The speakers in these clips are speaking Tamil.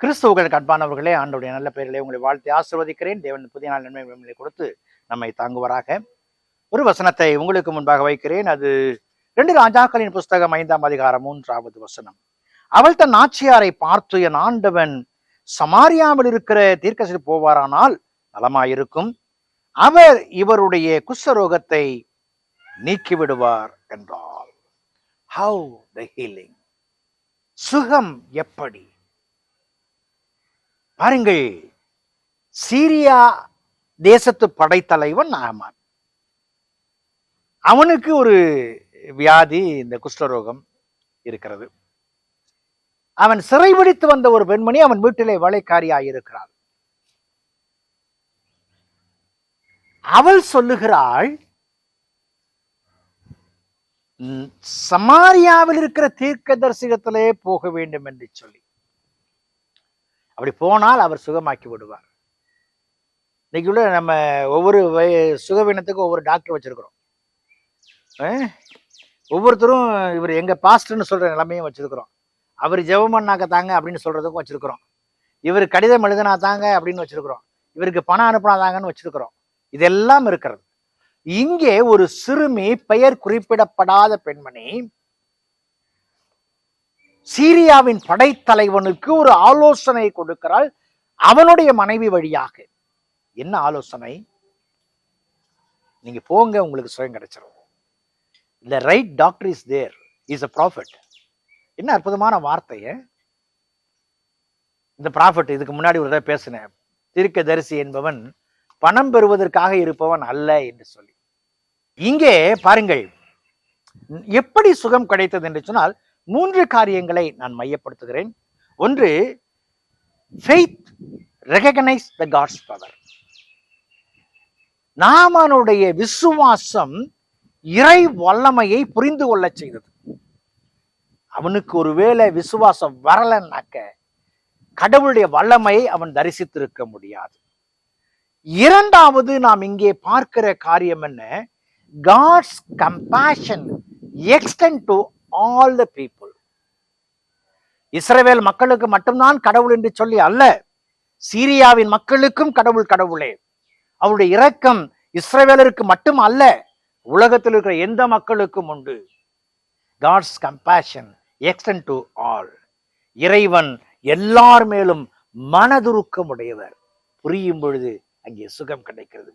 கிறிஸ்துவுக்கு அன்பானவர்களே, ஆண்டவருடைய நல்ல பெயரிலே உங்களை வாழ்த்தி ஆசீர்வதிக்கிறேன். தேவன் புதிய நாள் நன்மை கொடுத்து நம்மை தாங்குவாராக. ஒரு வசனத்தை உங்களுக்கு முன்பாக வைக்கிறேன். அது 2 ராஜாக்களின் புஸ்தகம் 5ஆம் அதிகாரம் 3வது வசனம். அவள் தன் நாச்சியாரை பார்த்து, என் ஆண்டவன் சமாரியாவில் இருக்கிற தீர்க்கதரிசி போவாரானால் நலமாயிருக்கும், அவர் இவருடைய குஷ்டரோகத்தை நீக்கிவிடுவார் என்றார். ஹவு த ஹீலிங், சுகம் எப்படி பாருங்கள். சீரியா தேசத்து படைத்தலைவன் நாமான், அவனுக்கு ஒரு வியாதி, இந்த குஷ்டரோகம் இருக்கிறது. அவன் சிறைபிடித்து வந்த ஒரு பெண்மணி அவன் வீட்டிலே வேலைக்காரியாயிருக்கிறாள். அவள் சொல்லுகிறாள், சமாரியாவில் இருக்கிற தீர்க்கதரிசியிடத்திலே போக வேண்டும் என்று சொல்லி. அப்படி போனால் அவர் சுகமாக்கி விடுவார். இன்னைக்கு உள்ள நம்ம ஒவ்வொரு சுகவீனத்துக்கும் ஒவ்வொரு டாக்டர் வச்சிருக்கிறோம். ஒவ்வொருத்தரும் இவர் எங்க பாஸ்டர்னு சொல்ற நிலைமையும் வச்சிருக்கிறோம். அவர் ஜெபம் பண்ணாக்க தாங்க அப்படின்னு சொல்றதுக்கும் வச்சிருக்கிறோம். இவர் கடிதம் எழுதினா தாங்க அப்படின்னு வச்சிருக்கிறோம். இவருக்கு பணம் அனுப்பினாதாங்கன்னு வச்சிருக்கிறோம். இதெல்லாம் இருக்கிறது. இங்கே ஒரு சிறுமி, பெயர் குறிப்பிடப்படாத பெண்மணி, சீரியாவின் படைத்தலைவனுக்கு ஒரு ஆலோசனை கொடுக்கிறாள், அவனுடைய மனைவி வழியாக. என்ன ஆலோசனை? நீங்க போங்க, உங்களுக்கு சுயம் கிடைச்சிடும். The right doctor is there, is a prophet. என்ன அற்புதமான வார்த்தைய இந்த ப்ராஃபட். இதுக்கு முன்னாடி ஒரு தடவை பேசினேன். தீர்க்கதரிசி என்பவன் பணம் பெறுவதற்காக இருப்பவன் அல்ல என்று சொல்லி. இங்கே பாருங்கள், எப்படி சுகம் கிடைத்தது என்று சொன்னால் 3 காரியங்களை நான் மையப்படுத்துகிறேன். ஒன்று, faith, recognize the God's power. நாமானுடைய விசுவாசம் இறை வல்லமையை புரிந்து கொள்ள செய்தது. அவனுக்கு ஒருவேளை விசுவாசம் வரலன்னாக்க கடவுளுடைய வல்லமையை அவன் தரிசித்திருக்க முடியாது. இரண்டாவது, நாம் இங்கே பார்க்கிற காரியம் என்ன? God's compassion extend to all the people. இஸ்ரவேல் மக்களுக்கு மட்டும்தான் கடவுள் என்று சொல்லி அல்ல, சீரியாவின் மக்களுக்கும் கடவுள் கடவுளே. அவருடைய இரக்கம் இஸ்ரவேலருக்கு மட்டும் அல்ல, உலகத்தில் இருக்கிற எந்த மக்களுக்கும் உண்டு. God's compassion extend to all. இறைவன் எல்லார் மேலும் மனதுருக்கம் உடையவர். புரியும் பொழுது அங்கே சுகம் கிடைக்கிறது.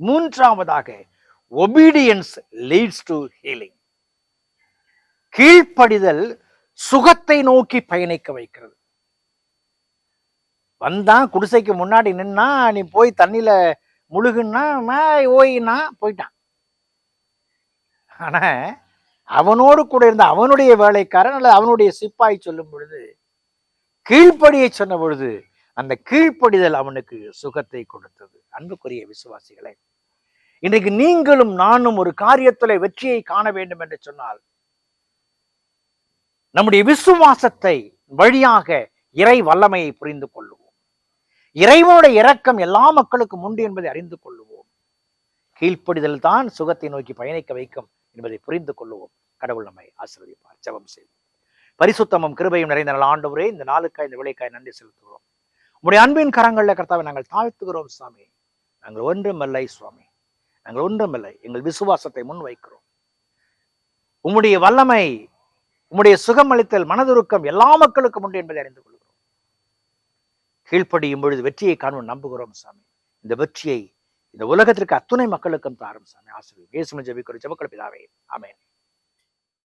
மூன்றாவதாக obedience leads to healing. கீழ்ப்படிதல் சுகத்தை நோக்கி பயணிக்க வைக்கிறது. வந்தான், குடிசைக்கு முன்னாடி நின்னா, நீ போய் தண்ணியில முழுகுன்னா ஓயினா போயிட்டான். ஆனா அவனோடு கூட இருந்த அவனுடைய வேலைக்காரன் அல்லது அவனுடைய சிப்பாய் சொல்லும் பொழுது, கீழ்ப்படியை சொன்ன பொழுது, அந்த கீழ்ப்படிதல் அவனுக்கு சுகத்தை கொடுத்தது. அன்புக்குரிய விசுவாசிகளை, இன்றைக்கு நீங்களும் நானும் ஒரு காரியத்தில் வெற்றியை காண வேண்டும் என்று சொன்னால், நம்முடைய விசுவாசத்தை வழியாக இறை வல்லமையை புரிந்து கொள்ளுவோம். இறைவனுடைய இரக்கம் எல்லா மக்களுக்கும் உண்டு என்பதை அறிந்து கொள்ளுவோம். கீழ்ப்படிதல் தான் சுகத்தை நோக்கி பயணிக்க வைக்கும் என்பதை புரிந்து கொள்ளுவோம். கடவுள் நம்மை ஆசீர்வதிப்பார். ஜெபம் செய்வோம். பரிசுத்தமும் கிருபையும் நிறைந்த நல்ல ஆண்டவரே, இந்த நாளுக்காய், இந்த விளைக்காய் நன்றி செலுத்துகிறோம். உங்களுடைய அன்பின் கரங்களில் கர்த்தாவை நாங்கள் தாழ்த்துகிறோம் சாமி. நாங்கள் ஒன்றுமில்லை சுவாமி, நாங்கள் ஒன்றுமில்லை. எங்கள் விசுவாசத்தை முன் வைக்கிறோம். உம்முடைய வல்லமை, உம்முடைய சுகம் அளித்தல், மனதுருக்கம் எல்லா மக்களுக்கும் உண்டு என்பதை அறிந்து கொள்கிறோம். கீழ்ப்படியும் பொழுது வெற்றியை காணும் நம்புகிறோம் சாமி. இந்த வெற்றியை இந்த உலகத்திற்கு அத்துணை மக்களுக்கும் தாரும் சாமி. ஆசீர்வதியும். இயேசுவின் ஜெபிக்கிறோம் ஜெபங்கள் பிதாவே, ஆமென்.